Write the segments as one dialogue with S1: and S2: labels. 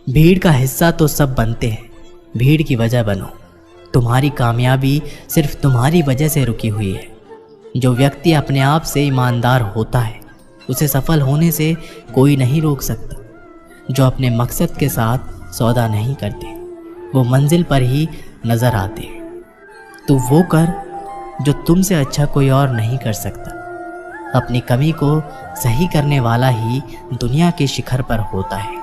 S1: भीड़ का हिस्सा तो सब बनते हैं, भीड़ की वजह बनो। तुम्हारी कामयाबी सिर्फ तुम्हारी वजह से रुकी हुई है। जो व्यक्ति अपने आप से ईमानदार होता है उसे सफल होने से कोई नहीं रोक सकता। जो अपने मकसद के साथ सौदा नहीं करते वो मंजिल पर ही नज़र आते हैं। तो वो कर जो तुमसे अच्छा कोई और नहीं कर सकता। अपनी कमी को सही करने वाला ही दुनिया के शिखर पर होता है।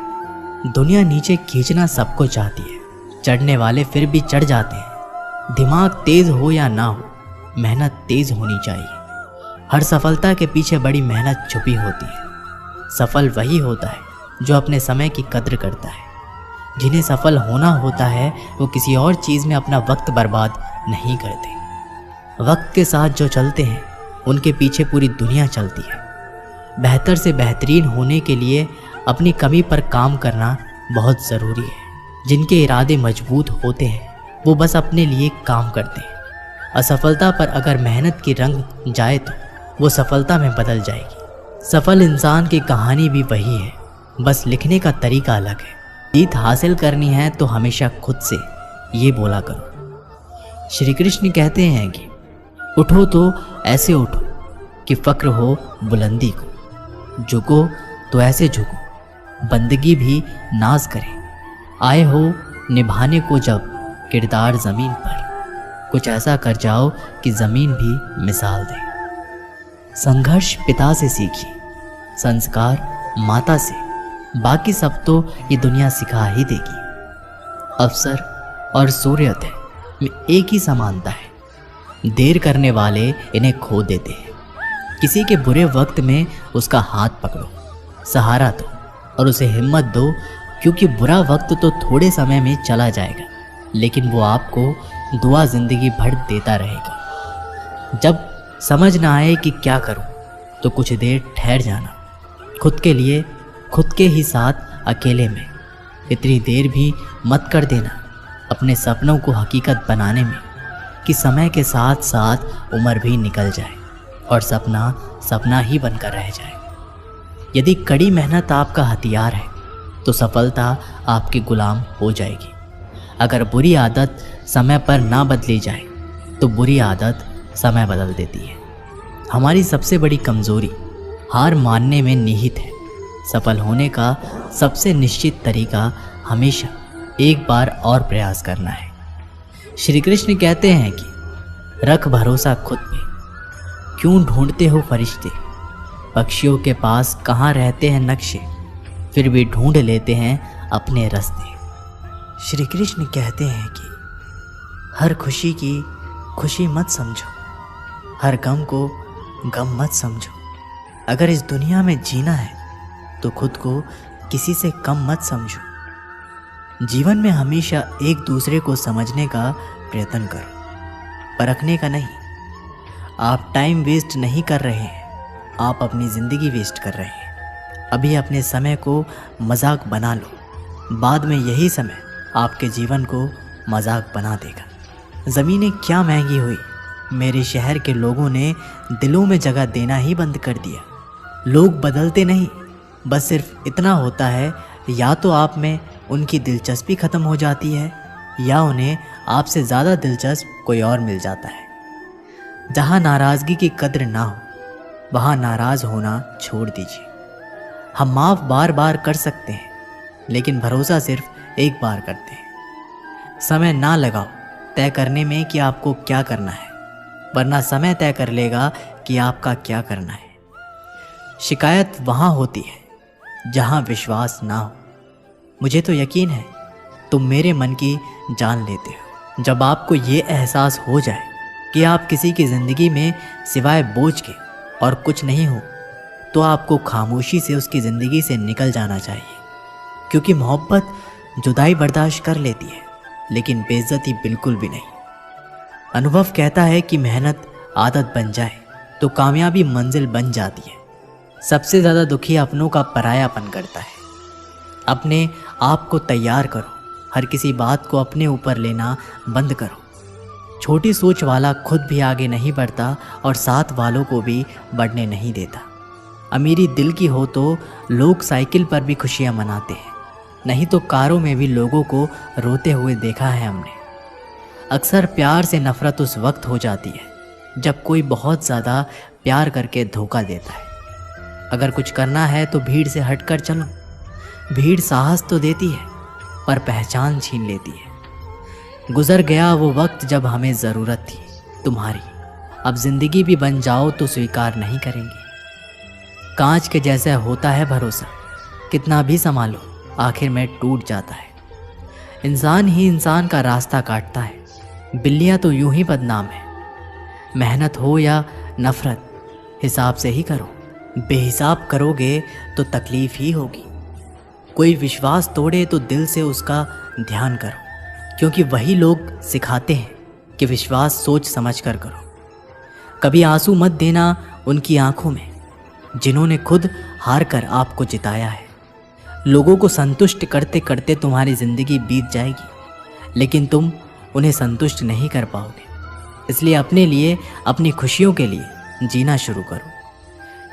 S1: दुनिया नीचे खींचना सबको चाहती है, चढ़ने वाले फिर भी चढ़ जाते हैं। दिमाग तेज हो या ना हो, मेहनत तेज होनी चाहिए। हर सफलता के पीछे बड़ी मेहनत छुपी होती है। सफल वही होता है जो अपने समय की कद्र करता है। जिन्हें सफल होना होता है वो किसी और चीज़ में अपना वक्त बर्बाद नहीं करते। वक्त के साथ जो चलते हैं उनके पीछे पूरी दुनिया चलती है। बेहतर से बेहतरीन होने के लिए अपनी कमी पर काम करना बहुत ज़रूरी है। जिनके इरादे मजबूत होते हैं वो बस अपने लिए काम करते हैं। असफलता पर अगर मेहनत की रंग जाए तो वो सफलता में बदल जाएगी। सफल इंसान की कहानी भी वही है, बस लिखने का तरीका अलग है। जीत हासिल करनी है तो हमेशा खुद से ये बोला करो। श्री कृष्ण कहते हैं कि उठो तो ऐसे उठो कि फक्र हो बुलंदी को, झुको तो ऐसे झुको बंदगी भी नाज करे। आए हो निभाने को जब किरदार ज़मीन पर, कुछ ऐसा कर जाओ कि ज़मीन भी मिसाल दे। संघर्ष पिता से सीखिए, संस्कार माता से, बाकी सब तो ये दुनिया सिखा ही देगी। अवसर और सूर्योदय में एक ही समानता है। देर करने वाले इन्हें खो देते हैं। किसी के बुरे वक्त में उसका हाथ पकड़ो, सहारा दो और उसे हिम्मत दो, क्योंकि बुरा वक्त तो थोड़े समय में चला जाएगा लेकिन वो आपको दुआ ज़िंदगी भर देता रहेगा। जब समझ ना आए कि क्या करूं तो कुछ देर ठहर जाना, खुद के लिए, खुद के ही साथ अकेले में। इतनी देर भी मत कर देना अपने सपनों को हकीकत बनाने में कि समय के साथ साथ उम्र भी निकल जाए और सपना सपना ही बनकर रह जाए। यदि कड़ी मेहनत आपका हथियार है तो सफलता आपकी गुलाम हो जाएगी। अगर बुरी आदत समय पर ना बदली जाए तो बुरी आदत समय बदल देती है। हमारी सबसे बड़ी कमज़ोरी हार मानने में निहित है। सफल होने का सबसे निश्चित तरीका हमेशा एक बार और प्रयास करना है। श्री कृष्ण कहते हैं कि रख भरोसा खुद पे, क्यों ढूंढते हो फरिश्ते। पक्षियों के पास कहाँ रहते हैं नक्शे, फिर भी ढूंढ लेते हैं अपने रास्ते। श्री कृष्ण कहते हैं कि हर खुशी की खुशी मत समझो, हर गम को गम मत समझो। अगर इस दुनिया में जीना है तो खुद को किसी से कम मत समझो। जीवन में हमेशा एक दूसरे को समझने का प्रयत्न करो, परखने का नहीं। आप टाइम वेस्ट नहीं कर रहे हैं, आप अपनी ज़िंदगी वेस्ट कर रहे हैं। अभी अपने समय को मजाक बना लो, बाद में यही समय आपके जीवन को मजाक बना देगा। ज़मीनें क्या महंगी हुई, मेरे शहर के लोगों ने दिलों में जगह देना ही बंद कर दिया। लोग बदलते नहीं, बस सिर्फ इतना होता है या तो आप में उनकी दिलचस्पी ख़त्म हो जाती है या उन्हें आपसे ज़्यादा दिलचस्प कोई और मिल जाता है। जहाँ नाराज़गी की कद्र ना हो वहाँ नाराज़ होना छोड़ दीजिए। हम माफ़ बार बार कर सकते हैं लेकिन भरोसा सिर्फ एक बार करते हैं। समय ना लगाओ तय करने में कि आपको क्या करना है, वरना समय तय कर लेगा कि आपका क्या करना है। शिकायत वहाँ होती है जहाँ विश्वास ना हो। मुझे तो यकीन है तुम मेरे मन की जान लेते हो। जब आपको ये एहसास हो जाए कि आप किसी की ज़िंदगी में सिवाय बोझ के और कुछ नहीं हो तो आपको खामोशी से उसकी ज़िंदगी से निकल जाना चाहिए। क्योंकि मोहब्बत जुदाई बर्दाश्त कर लेती है लेकिन बेइज्जती बिल्कुल भी नहीं। अनुभव कहता है कि मेहनत आदत बन जाए तो कामयाबी मंजिल बन जाती है। सबसे ज़्यादा दुखी अपनों का परायापन करता है। अपने आप को तैयार करो, हर किसी बात को अपने ऊपर लेना बंद करो। छोटी सोच वाला खुद भी आगे नहीं बढ़ता और साथ वालों को भी बढ़ने नहीं देता। अमीरी दिल की हो तो लोग साइकिल पर भी खुशियाँ मनाते हैं, नहीं तो कारों में भी लोगों को रोते हुए देखा है हमने। अक्सर प्यार से नफरत उस वक्त हो जाती है जब कोई बहुत ज़्यादा प्यार करके धोखा देता है। अगर कुछ करना है तो भीड़ से हटकर चलो। भीड़ साहस तो देती है पर पहचान छीन लेती है। गुजर गया वो वक्त जब हमें ज़रूरत थी तुम्हारी। अब ज़िंदगी भी बन जाओ तो स्वीकार नहीं करेंगे। कांच के जैसा होता है भरोसा, कितना भी संभालो आखिर में टूट जाता है। इंसान ही इंसान का रास्ता काटता है। बिल्लियाँ तो यूं ही बदनाम है। मेहनत हो या नफरत, हिसाब से ही करो। बेहिसाब करोगे तो तकलीफ ही होगी। कोई विश्वास तोड़े तो दिल से उसका ध्यान करो, क्योंकि वही लोग सिखाते हैं कि विश्वास सोच समझ कर करो। कभी आंसू मत देना उनकी आंखों में जिन्होंने खुद हार कर आपको जिताया है। लोगों को संतुष्ट करते करते तुम्हारी ज़िंदगी बीत जाएगी, लेकिन तुम उन्हें संतुष्ट नहीं कर पाओगे। इसलिए अपने लिए, अपनी खुशियों के लिए जीना शुरू करो।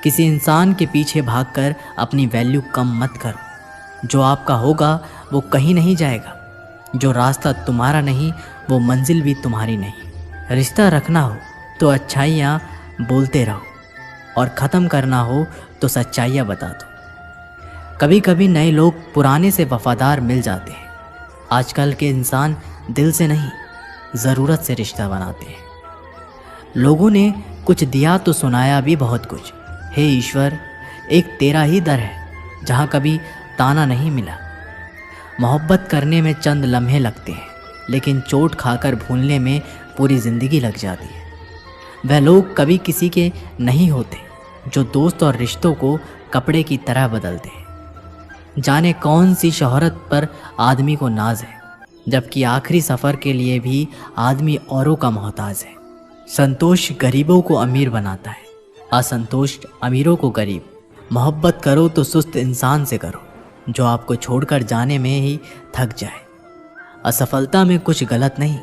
S1: किसी इंसान के पीछे भागकर अपनी वैल्यू कम मत करो। जो आपका होगा वो कहीं नहीं जाएगा। जो रास्ता तुम्हारा नहीं वो मंजिल भी तुम्हारी नहीं। रिश्ता रखना हो तो अच्छाइयाँ बोलते रहो और ख़त्म करना हो तो सच्चाइयाँ बता दो। कभी कभी नए लोग पुराने से वफादार मिल जाते हैं। आजकल के इंसान दिल से नहीं, ज़रूरत से रिश्ता बनाते हैं। लोगों ने कुछ दिया तो सुनाया भी बहुत कुछ। हे ईश्वर, एक तेरा ही दर है जहाँ कभी ताना नहीं मिला। मोहब्बत करने में चंद लम्हे लगते हैं, लेकिन चोट खाकर भूलने में पूरी ज़िंदगी लग जाती है। वह लोग कभी किसी के नहीं होते जो दोस्त और रिश्तों को कपड़े की तरह बदलते हैं। जाने कौन सी शोहरत पर आदमी को नाज है, जबकि आखिरी सफ़र के लिए भी आदमी औरों का मोहताज है। संतोष गरीबों को अमीर बनाता है, असंतोष अमीरों को गरीब। मोहब्बत करो तो सुस्त इंसान से करो जो आपको छोड़कर जाने में ही थक जाए। असफलता में कुछ गलत नहीं,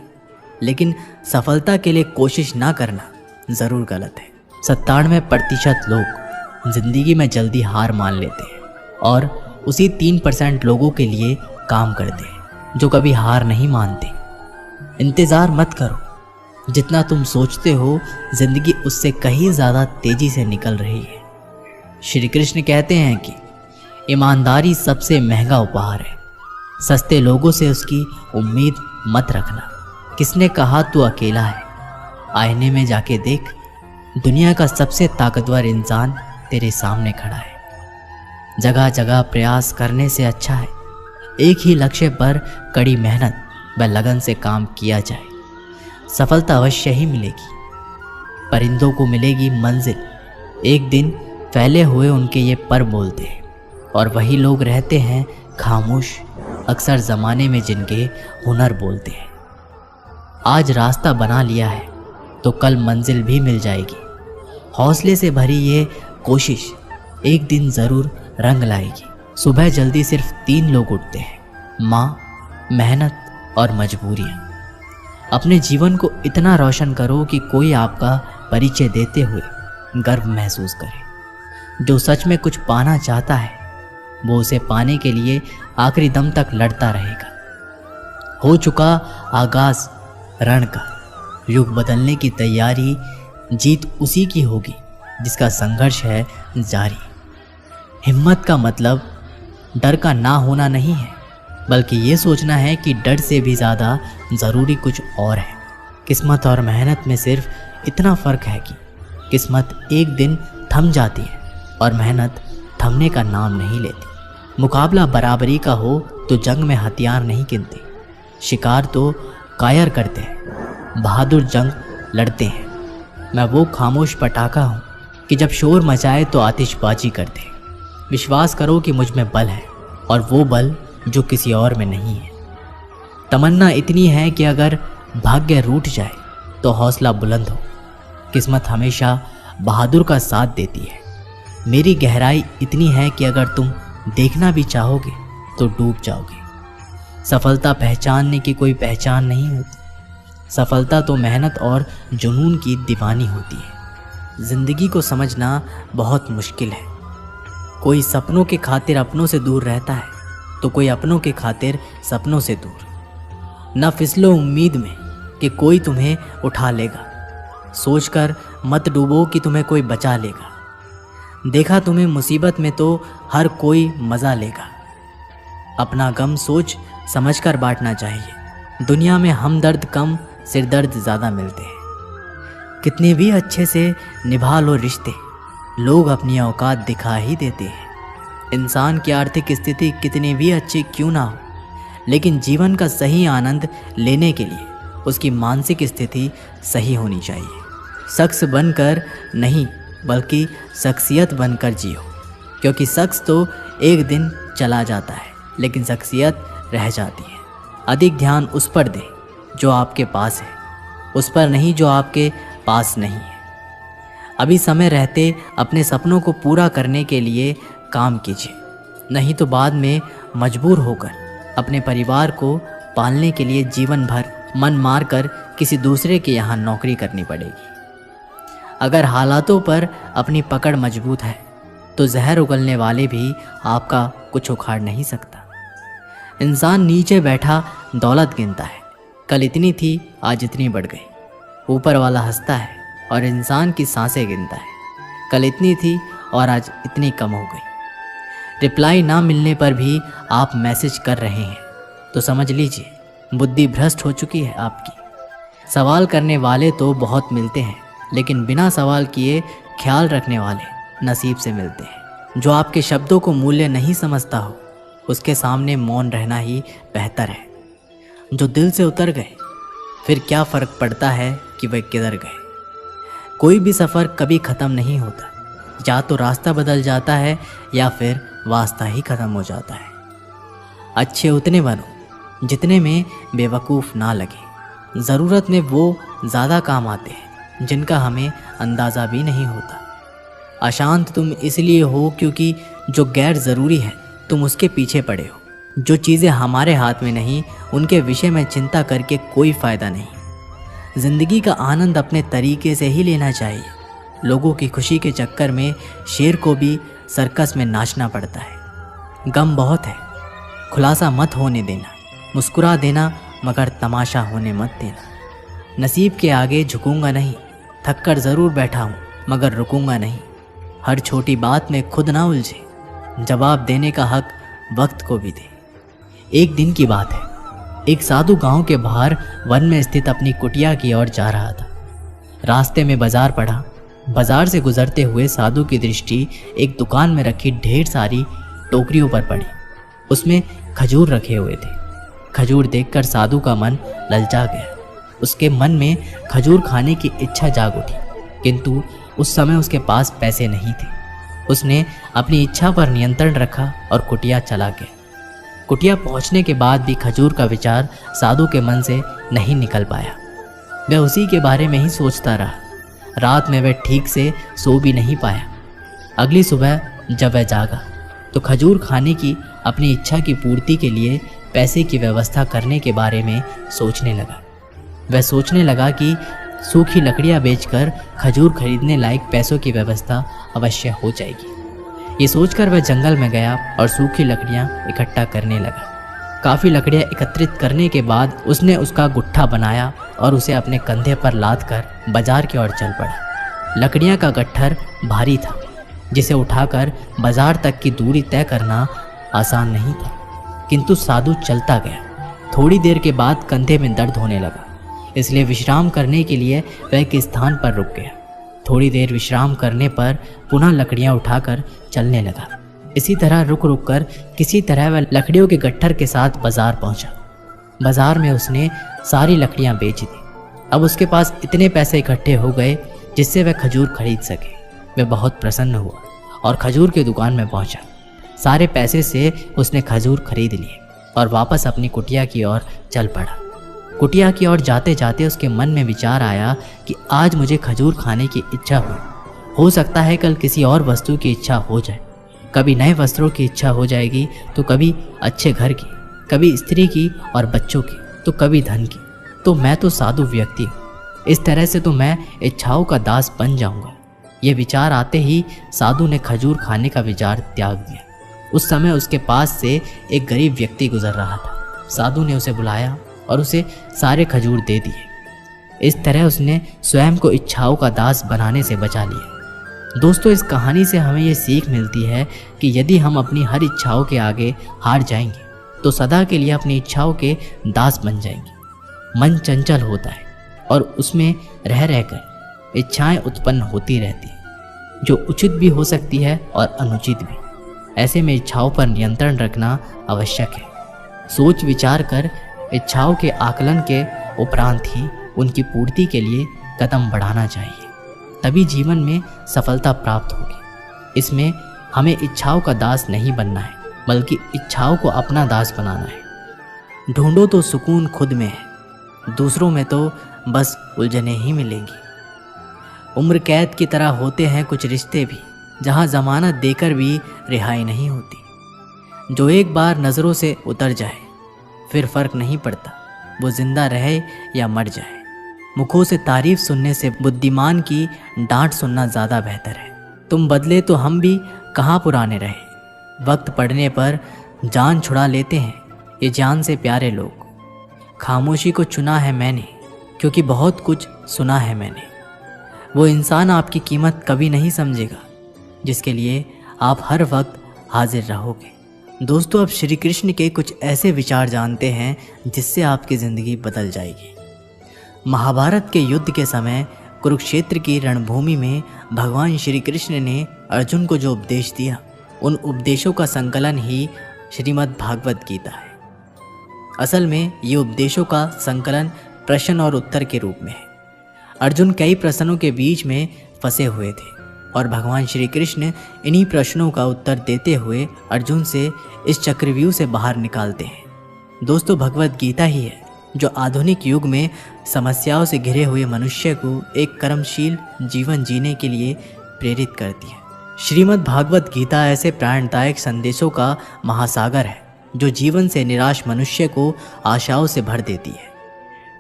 S1: लेकिन सफलता के लिए कोशिश ना करना ज़रूर गलत है। 97% लोग ज़िंदगी में जल्दी हार मान लेते हैं और उसी 3% लोगों के लिए काम करते हैं जो कभी हार नहीं मानते। इंतज़ार मत करो, जितना तुम सोचते हो ज़िंदगी उससे कहीं ज़्यादा तेज़ी से निकल रही है। श्री कृष्ण कहते हैं कि ईमानदारी सबसे महंगा उपहार है। सस्ते लोगों से उसकी उम्मीद मत रखना। किसने कहा तू अकेला है? आईने में जाके देख, दुनिया का सबसे ताकतवर इंसान तेरे सामने खड़ा है। जगह जगह प्रयास करने से अच्छा है एक ही लक्ष्य पर कड़ी मेहनत व लगन से काम किया जाए। सफलता अवश्य ही मिलेगी। परिंदों को मिलेगी मंजिल। एक दिन फैले हुए उनके ये पर बोलते हैं, और वही लोग रहते हैं खामोश अक्सर ज़माने में जिनके हुनर बोलते हैं। आज रास्ता बना लिया है तो कल मंजिल भी मिल जाएगी। हौसले से भरी ये कोशिश एक दिन ज़रूर रंग लाएगी। सुबह जल्दी सिर्फ 3 लोग उठते हैं, माँ, मेहनत और मजबूरियाँ। अपने जीवन को इतना रोशन करो कि कोई आपका परिचय देते हुए गर्व महसूस करे। जो सच में कुछ पाना चाहता है वो उसे पाने के लिए आखिरी दम तक लड़ता रहेगा। हो चुका आगाज रण का, युग बदलने की तैयारी, जीत उसी की होगी जिसका संघर्ष है जारी। हिम्मत का मतलब डर का ना होना नहीं है, बल्कि ये सोचना है कि डर से भी ज़्यादा ज़रूरी कुछ और है। किस्मत और मेहनत में सिर्फ इतना फ़र्क है कि किस्मत एक दिन थम जाती है और मेहनत थमने का नाम नहीं लेती। मुकाबला बराबरी का हो तो जंग में हथियार नहीं गिनते। शिकार तो कायर करते हैं, बहादुर जंग लड़ते हैं। मैं वो खामोश पटाखा हूँ कि जब शोर मचाए तो आतिशबाजी करते हैं। विश्वास करो कि मुझ में बल है, और वो बल जो किसी और में नहीं है। तमन्ना इतनी है कि अगर भाग्य रूठ जाए तो हौसला बुलंद हो। किस्मत हमेशा बहादुर का साथ देती है। मेरी गहराई इतनी है कि अगर तुम देखना भी चाहोगे तो डूब जाओगे। सफलता पहचानने की कोई पहचान नहीं होती। सफलता तो मेहनत और जुनून की दीवानी होती है। ज़िंदगी को समझना बहुत मुश्किल है। कोई सपनों के खातिर अपनों से दूर रहता है, तो कोई अपनों के खातिर सपनों से दूर। न फिसलो उम्मीद में कि कोई तुम्हें उठा लेगा, सोचकर मत डूबो कि तुम्हें कोई बचा लेगा। देखा तुम्हें मुसीबत में तो हर कोई मज़ा लेगा। अपना गम सोच समझकर बांटना चाहिए। दुनिया में हमदर्द कम, सिरदर्द ज़्यादा मिलते हैं। कितने भी अच्छे से निभा लो रिश्ते, लोग अपनी औकात दिखा ही देते हैं। इंसान की आर्थिक स्थिति कितनी भी अच्छी क्यों ना हो, लेकिन जीवन का सही आनंद लेने के लिए उसकी मानसिक स्थिति सही होनी चाहिए। शख्स बनकर नहीं बल्कि शख्सियत बनकर जियो, क्योंकि शख्स तो एक दिन चला जाता है लेकिन शख्सियत रह जाती है। अधिक ध्यान उस पर दें जो आपके पास है, उस पर नहीं जो आपके पास नहीं है। अभी समय रहते अपने सपनों को पूरा करने के लिए काम कीजिए, नहीं तो बाद में मजबूर होकर अपने परिवार को पालने के लिए जीवन भर मन मारकर किसी दूसरे के यहाँ नौकरी करनी पड़ेगी। अगर हालातों पर अपनी पकड़ मजबूत है तो जहर उगलने वाले भी आपका कुछ उखाड़ नहीं सकता। इंसान नीचे बैठा दौलत गिनता है, कल इतनी थी आज इतनी बढ़ गई। ऊपर वाला हंसता है और इंसान की सांसें गिनता है, कल इतनी थी और आज इतनी कम हो गई। रिप्लाई ना मिलने पर भी आप मैसेज कर रहे हैं तो समझ लीजिए बुद्धि भ्रष्ट हो चुकी है आपकी। सवाल करने वाले तो बहुत मिलते हैं, लेकिन बिना सवाल किए ख्याल रखने वाले नसीब से मिलते हैं। जो आपके शब्दों को मूल्य नहीं समझता हो उसके सामने मौन रहना ही बेहतर है। जो दिल से उतर गए फिर क्या फ़र्क पड़ता है कि वे किधर गए। कोई भी सफ़र कभी ख़त्म नहीं होता, या तो रास्ता बदल जाता है या फिर वास्ता ही ख़त्म हो जाता है। अच्छे उतने बनो जितने में बेवकूफ़ ना लगे। ज़रूरत में वो ज़्यादा काम आते हैं जिनका हमें अंदाज़ा भी नहीं होता। अशांत तुम इसलिए हो क्योंकि जो गैर ज़रूरी है तुम उसके पीछे पड़े हो। जो चीज़ें हमारे हाथ में नहीं उनके विषय में चिंता करके कोई फ़ायदा नहीं। ज़िंदगी का आनंद अपने तरीके से ही लेना चाहिए। लोगों की खुशी के चक्कर में शेर को भी सर्कस में नाचना पड़ता है। गम बहुत है, खुलासा मत होने देना। मुस्कुरा देना मगर तमाशा होने मत देना। नसीब के आगे झुकूंगा नहीं, थक कर ज़रूर बैठा हूँ मगर रुकूंगा नहीं। हर छोटी बात में खुद ना उलझे, जवाब देने का हक वक्त को भी दे। एक दिन की बात है, एक साधु गांव के बाहर वन में स्थित अपनी कुटिया की ओर जा रहा था। रास्ते में बाजार पड़ा। बाजार से गुजरते हुए साधु की दृष्टि एक दुकान में रखी ढेर सारी टोकरियों पर पड़ी। उसमें खजूर रखे हुए थे। खजूर देखकर साधु का मन ललचा गया। उसके मन में खजूर खाने की इच्छा जाग उठी, किंतु उस समय उसके पास पैसे नहीं थे। उसने अपनी इच्छा पर नियंत्रण रखा और कुटिया चला गया। कुटिया पहुंचने के बाद भी खजूर का विचार साधु के मन से नहीं निकल पाया। वह उसी के बारे में ही सोचता रहा। रात में वह ठीक से सो भी नहीं पाया। अगली सुबह जब वह जागा तो खजूर खाने की अपनी इच्छा की पूर्ति के लिए पैसे की व्यवस्था करने के बारे में सोचने लगा। वह सोचने लगा कि सूखी लकड़ियां बेचकर खजूर खरीदने लायक पैसों की व्यवस्था अवश्य हो जाएगी। ये सोचकर वह जंगल में गया और सूखी लकड़ियां इकट्ठा करने लगा। काफ़ी लकड़ियां एकत्रित करने के बाद उसने उसका गुट्ठा बनाया और उसे अपने कंधे पर लाद कर बाजार की ओर चल पड़ा। लकड़ियां का गट्ठर भारी था, जिसे उठाकर बाजार तक की दूरी तय करना आसान नहीं था, किंतु साधु चलता गया। थोड़ी देर के बाद कंधे में दर्द होने लगा, इसलिए विश्राम करने के लिए वह एक स्थान पर रुक गया। थोड़ी देर विश्राम करने पर पुनः लकड़ियां उठाकर चलने लगा। इसी तरह रुक रुक कर किसी तरह वह लकड़ियों के गट्ठर के साथ बाजार पहुंचा। बाजार में उसने सारी लकड़ियां बेच दी। अब उसके पास इतने पैसे इकट्ठे हो गए जिससे वह खजूर खरीद सके। वह बहुत प्रसन्न हुआ और खजूर की दुकान में पहुंचा। सारे पैसे से उसने खजूर खरीद लिए और वापस अपनी कुटिया की ओर चल पड़ा। कुटिया की ओर जाते जाते उसके मन में विचार आया कि आज मुझे खजूर खाने की इच्छा हुई। हो सकता है कल किसी और वस्तु की इच्छा हो जाए। कभी नए वस्त्रों की इच्छा हो जाएगी तो कभी अच्छे घर की, कभी स्त्री की और बच्चों की, तो कभी धन की। तो मैं तो साधु व्यक्ति हूँ, इस तरह से तो मैं इच्छाओं का दास बन जाऊंगा। ये विचार आते ही साधु ने खजूर खाने का विचार त्याग दिया। उस समय उसके पास से एक गरीब व्यक्ति गुजर रहा था। साधु ने उसे बुलाया और उसे सारे खजूर दे दिए। इस तरह उसने स्वयं को इच्छाओं का दास बनाने से बचा लिया। दोस्तों, इस कहानी से हमें ये सीख मिलती है कि यदि हम अपनी हर इच्छाओं के आगे हार जाएंगे तो सदा के लिए अपनी इच्छाओं के दास बन जाएंगे। मन चंचल होता है और उसमें रह रहकर इच्छाएं उत्पन्न होती रहती हैं, जो उचित भी हो सकती है और अनुचित भी। ऐसे में इच्छाओं पर नियंत्रण रखना आवश्यक है। सोच विचार कर इच्छाओं के आकलन के उपरांत ही उनकी पूर्ति के लिए कदम बढ़ाना चाहिए, तभी जीवन में सफलता प्राप्त होगी। इसमें हमें इच्छाओं का दास नहीं बनना है, बल्कि इच्छाओं को अपना दास बनाना है। ढूंढो तो सुकून खुद में है, दूसरों में तो बस उलझने ही मिलेंगी। उम्र कैद की तरह होते हैं कुछ रिश्ते भी, जहां जमानत देकर भी रिहाई नहीं होती। जो एक बार नज़रों से उतर जाए फिर फर्क नहीं पड़ता वो जिंदा रहे या मर जाए। मुखों से तारीफ सुनने से बुद्धिमान की डांट सुनना ज़्यादा बेहतर है। तुम बदले तो हम भी कहाँ पुराने रहे। वक्त पड़ने पर जान छुड़ा लेते हैं ये जान से प्यारे लोग। खामोशी को चुना है मैंने, क्योंकि बहुत कुछ सुना है मैंने। वो इंसान आपकी कीमत कभी नहीं समझेगा जिसके लिए आप हर वक्त हाजिर रहोगे। दोस्तों, अब श्री कृष्ण के कुछ ऐसे विचार जानते हैं जिससे आपकी ज़िंदगी बदल जाएगी। महाभारत के युद्ध के समय कुरुक्षेत्र की रणभूमि में भगवान श्री कृष्ण ने अर्जुन को जो उपदेश दिया, उन उपदेशों का संकलन ही श्रीमद् भागवत गीता है। असल में ये उपदेशों का संकलन प्रश्न और उत्तर के रूप में है। अर्जुन कई प्रश्नों के बीच में फंसे हुए थे और भगवान श्री कृष्ण इन्हीं प्रश्नों का उत्तर देते हुए अर्जुन से इस चक्रव्यूह से बाहर निकालते हैं। दोस्तों, भगवत गीता ही है जो आधुनिक युग में समस्याओं से घिरे हुए मनुष्य को एक कर्मशील जीवन जीने के लिए प्रेरित करती है। श्रीमद् भागवत गीता ऐसे प्रेरणादायक संदेशों का महासागर है जो जीवन से निराश मनुष्य को आशाओं से भर देती है।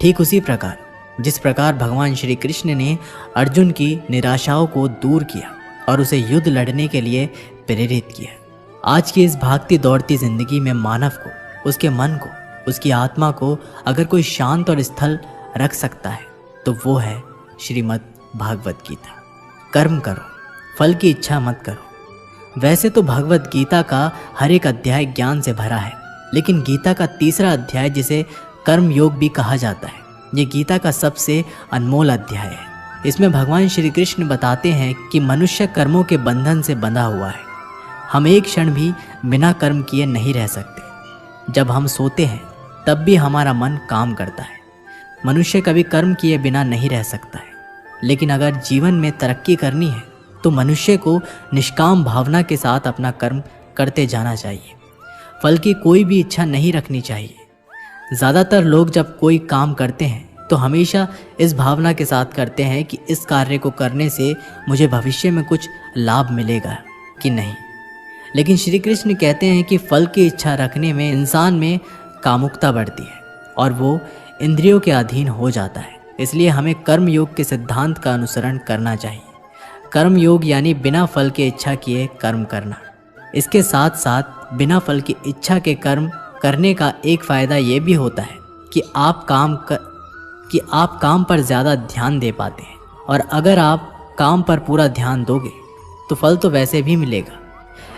S1: ठीक उसी प्रकार जिस प्रकार भगवान श्री कृष्ण ने अर्जुन की निराशाओं को दूर किया और उसे युद्ध लड़ने के लिए प्रेरित किया। आज की इस भागती दौड़ती जिंदगी में मानव को, उसके मन को, उसकी आत्मा को अगर कोई शांत और स्थल रख सकता है तो वो है श्रीमद् भागवत गीता। कर्म करो, फल की इच्छा मत करो। वैसे तो भगवत गीता का हर एक अध्याय ज्ञान से भरा है, लेकिन गीता का तीसरा अध्याय जिसे कर्म योग भी कहा जाता है, ये गीता का सबसे अनमोल अध्याय है। इसमें भगवान श्री कृष्ण बताते हैं कि मनुष्य कर्मों के बंधन से बंधा हुआ है। हम एक क्षण भी बिना कर्म किए नहीं रह सकते। जब हम सोते हैं तब भी हमारा मन काम करता है। मनुष्य कभी कर्म किए बिना नहीं रह सकता है, लेकिन अगर जीवन में तरक्की करनी है तो मनुष्य को निष्काम भावना के साथ अपना कर्म करते जाना चाहिए। फल की कोई भी इच्छा नहीं रखनी चाहिए। ज़्यादातर लोग जब कोई काम करते हैं तो हमेशा इस भावना के साथ करते हैं कि इस कार्य को करने से मुझे भविष्य में कुछ लाभ मिलेगा कि नहीं। लेकिन श्री कृष्ण कहते हैं कि फल की इच्छा रखने में इंसान में कामुकता बढ़ती है और वो इंद्रियों के अधीन हो जाता है। इसलिए हमें कर्म योग के सिद्धांत का अनुसरण करना चाहिए। कर्म योग यानी बिना फल के इच्छा किए कर्म करना। इसके साथ साथ बिना फल की इच्छा के कर्म करने का एक फ़ायदा ये भी होता है कि आप काम पर ज़्यादा ध्यान दे पाते हैं, और अगर आप काम पर पूरा ध्यान दोगे तो फल तो वैसे भी मिलेगा।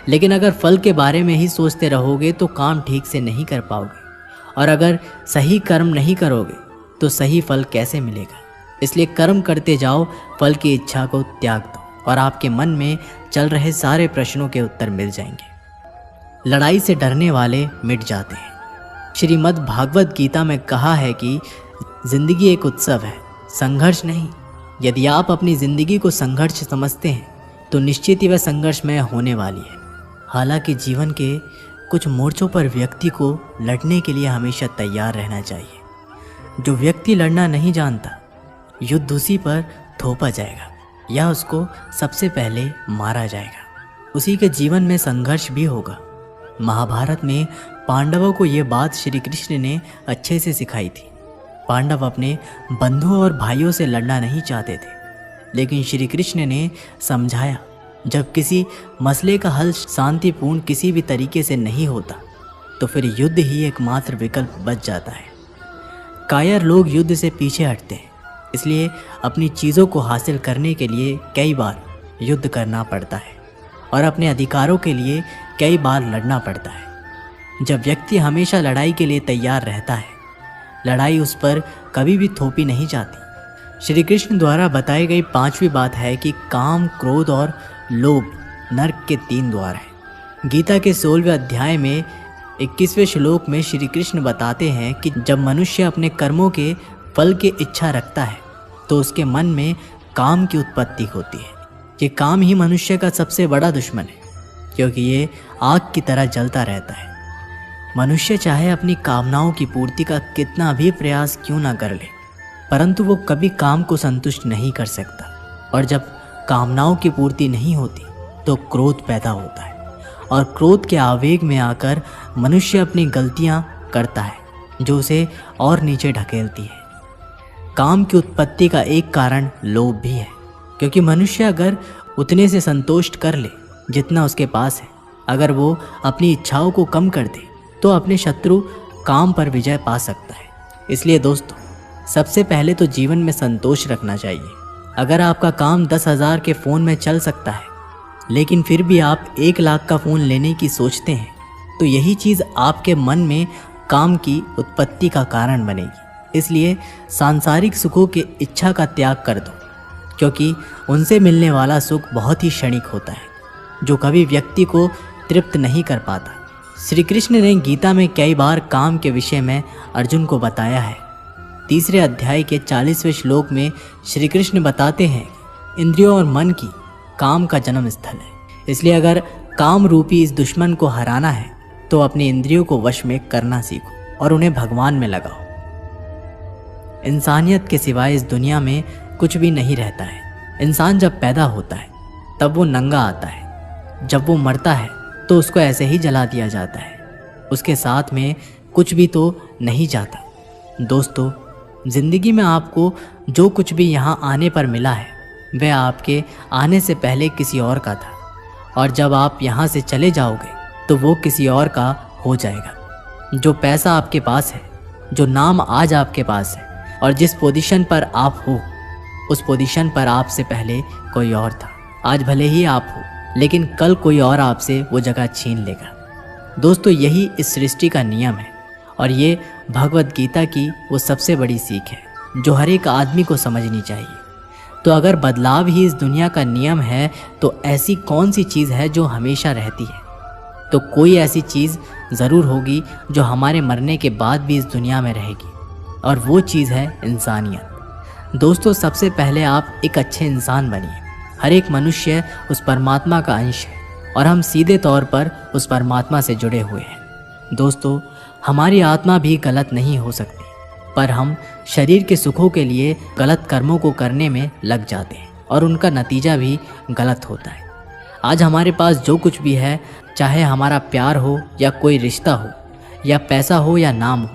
S1: लेकिन अगर फल के बारे में ही सोचते रहोगे तो काम ठीक से नहीं कर पाओगे, और अगर सही कर्म नहीं करोगे तो सही फल कैसे मिलेगा। इसलिए कर्म करते जाओ, फल की इच्छा को त्याग दो और आपके मन में चल रहे सारे प्रश्नों के उत्तर मिल जाएंगे। लड़ाई से डरने वाले मिट जाते हैं। श्रीमद् भागवत गीता में कहा है कि जिंदगी एक उत्सव है, संघर्ष नहीं। यदि आप अपनी ज़िंदगी को संघर्ष समझते हैं तो निश्चित ही वह संघर्षमय होने वाली है। हालांकि जीवन के कुछ मोर्चों पर व्यक्ति को लड़ने के लिए हमेशा तैयार रहना चाहिए। जो व्यक्ति लड़ना नहीं जानता, युद्ध उसी पर थोपा जाएगा या उसको सबसे पहले मारा जाएगा। उसी के जीवन में संघर्ष भी होगा। महाभारत में पांडवों को ये बात श्री कृष्ण ने अच्छे से सिखाई थी। पांडव अपने बंधुओं और भाइयों से लड़ना नहीं चाहते थे, लेकिन श्री कृष्ण ने समझाया जब किसी मसले का हल शांतिपूर्ण किसी भी तरीके से नहीं होता तो फिर युद्ध ही एकमात्र विकल्प बच जाता है। कायर लोग युद्ध से पीछे हटते हैं, इसलिए अपनी चीज़ों को हासिल करने के लिए कई बार युद्ध करना पड़ता है और अपने अधिकारों के लिए कई बार लड़ना पड़ता है। जब व्यक्ति हमेशा लड़ाई के लिए तैयार रहता है, लड़ाई उस पर कभी भी थोपी नहीं जाती। श्री कृष्ण द्वारा बताई गई 5वीं बात है कि काम, क्रोध और लोभ नरक के 3 द्वार हैं। गीता के 16वें अध्याय में 21वें श्लोक में श्री कृष्ण बताते हैं कि जब मनुष्य अपने कर्मों के फल की इच्छा रखता है तो उसके मन में काम की उत्पत्ति होती है। ये काम ही मनुष्य का सबसे बड़ा दुश्मन है, क्योंकि ये आग की तरह जलता रहता है। मनुष्य चाहे अपनी कामनाओं की पूर्ति का कितना भी प्रयास क्यों ना कर ले, परंतु वो कभी काम को संतुष्ट नहीं कर सकता। और जब कामनाओं की पूर्ति नहीं होती तो क्रोध पैदा होता है, और क्रोध के आवेग में आकर मनुष्य अपनी गलतियां करता है जो उसे और नीचे ढकेलती है। काम की उत्पत्ति का एक कारण लोभ भी है, क्योंकि मनुष्य अगर उतने से संतुष्ट कर ले जितना उसके पास है, अगर वो अपनी इच्छाओं को कम कर दे तो अपने शत्रु काम पर विजय पा सकता है। इसलिए दोस्तों, सबसे पहले तो जीवन में संतोष रखना चाहिए। अगर आपका काम 10,000 के फ़ोन में चल सकता है, लेकिन फिर भी आप 1 लाख का फ़ोन लेने की सोचते हैं, तो यही चीज़ आपके मन में काम की उत्पत्ति का कारण बनेगी। इसलिए सांसारिक सुखों की इच्छा का त्याग कर दो, क्योंकि उनसे मिलने वाला सुख बहुत ही क्षणिक होता है, जो कभी व्यक्ति को तृप्त नहीं कर पाता। श्री कृष्ण ने गीता में कई बार काम के विषय में अर्जुन को बताया है। 3रे अध्याय के 40वें श्लोक में श्री कृष्ण बताते हैं, इंद्रियों और मन की काम का जन्म स्थल है। इसलिए अगर काम रूपी इस दुश्मन को हराना है तो अपनी इंद्रियों को वश में करना सीखो और उन्हें भगवान में लगाओ। इंसानियत के सिवाय इस दुनिया में कुछ भी नहीं रहता है। इंसान जब पैदा होता है तब वो नंगा आता है, जब वो मरता है तो उसको ऐसे ही जला दिया जाता है, उसके साथ में कुछ भी तो नहीं जाता। दोस्तों, ज़िंदगी में आपको जो कुछ भी यहाँ आने पर मिला है वह आपके आने से पहले किसी और का था, और जब आप यहाँ से चले जाओगे तो वो किसी और का हो जाएगा। जो पैसा आपके पास है, जो नाम आज आपके पास है और जिस पोजीशन पर आप हो, उस पोजीशन पर आपसे पहले कोई और था। आज भले ही आप हो, लेकिन कल कोई और आपसे वो जगह छीन लेगा। दोस्तों, यही इस सृष्टि का नियम है, और ये भगवत गीता की वो सबसे बड़ी सीख है जो हर एक आदमी को समझनी चाहिए। तो अगर बदलाव ही इस दुनिया का नियम है तो ऐसी कौन सी चीज़ है जो हमेशा रहती है? तो कोई ऐसी चीज़ ज़रूर होगी जो हमारे मरने के बाद भी इस दुनिया में रहेगी, और वो चीज़ है इंसानियत। दोस्तों, सबसे पहले आप एक अच्छे इंसान बनिए। हर एक मनुष्य उस परमात्मा का अंश है, और हम सीधे तौर पर उस परमात्मा से जुड़े हुए हैं। दोस्तों, हमारी आत्मा भी गलत नहीं हो सकती, पर हम शरीर के सुखों के लिए गलत कर्मों को करने में लग जाते हैं, और उनका नतीजा भी गलत होता है। आज हमारे पास जो कुछ भी है, चाहे हमारा प्यार हो या कोई रिश्ता हो या पैसा हो या नाम हो,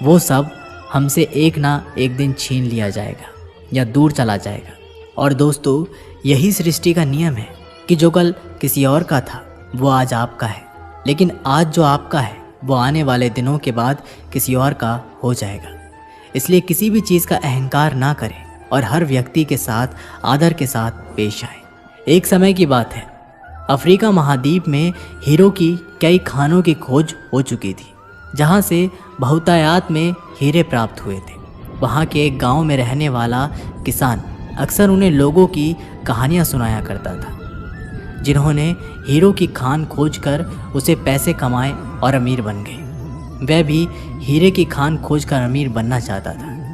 S1: वो सब हमसे एक ना एक दिन छीन लिया जाएगा या दूर चला जाएगा। और दोस्तों, यही सृष्टि का नियम है कि जो कल किसी और का था वो आज आपका है, लेकिन आज जो आपका है वो आने वाले दिनों के बाद किसी और का हो जाएगा। इसलिए किसी भी चीज़ का अहंकार ना करें और हर व्यक्ति के साथ आदर के साथ पेश आए। एक समय की बात है, अफ्रीका महाद्वीप में हीरो की कई खानों की खोज हो चुकी थी, जहाँ से बहुतायत में हीरे प्राप्त हुए थे। वहाँ के एक गांव में रहने वाला किसान अक्सर उन्हें लोगों की कहानियाँ सुनाया करता था, जिन्होंने हीरो की खान खोजकर उसे पैसे कमाए और अमीर बन गए। वह भी हीरे की खान खोजकर अमीर बनना चाहता था।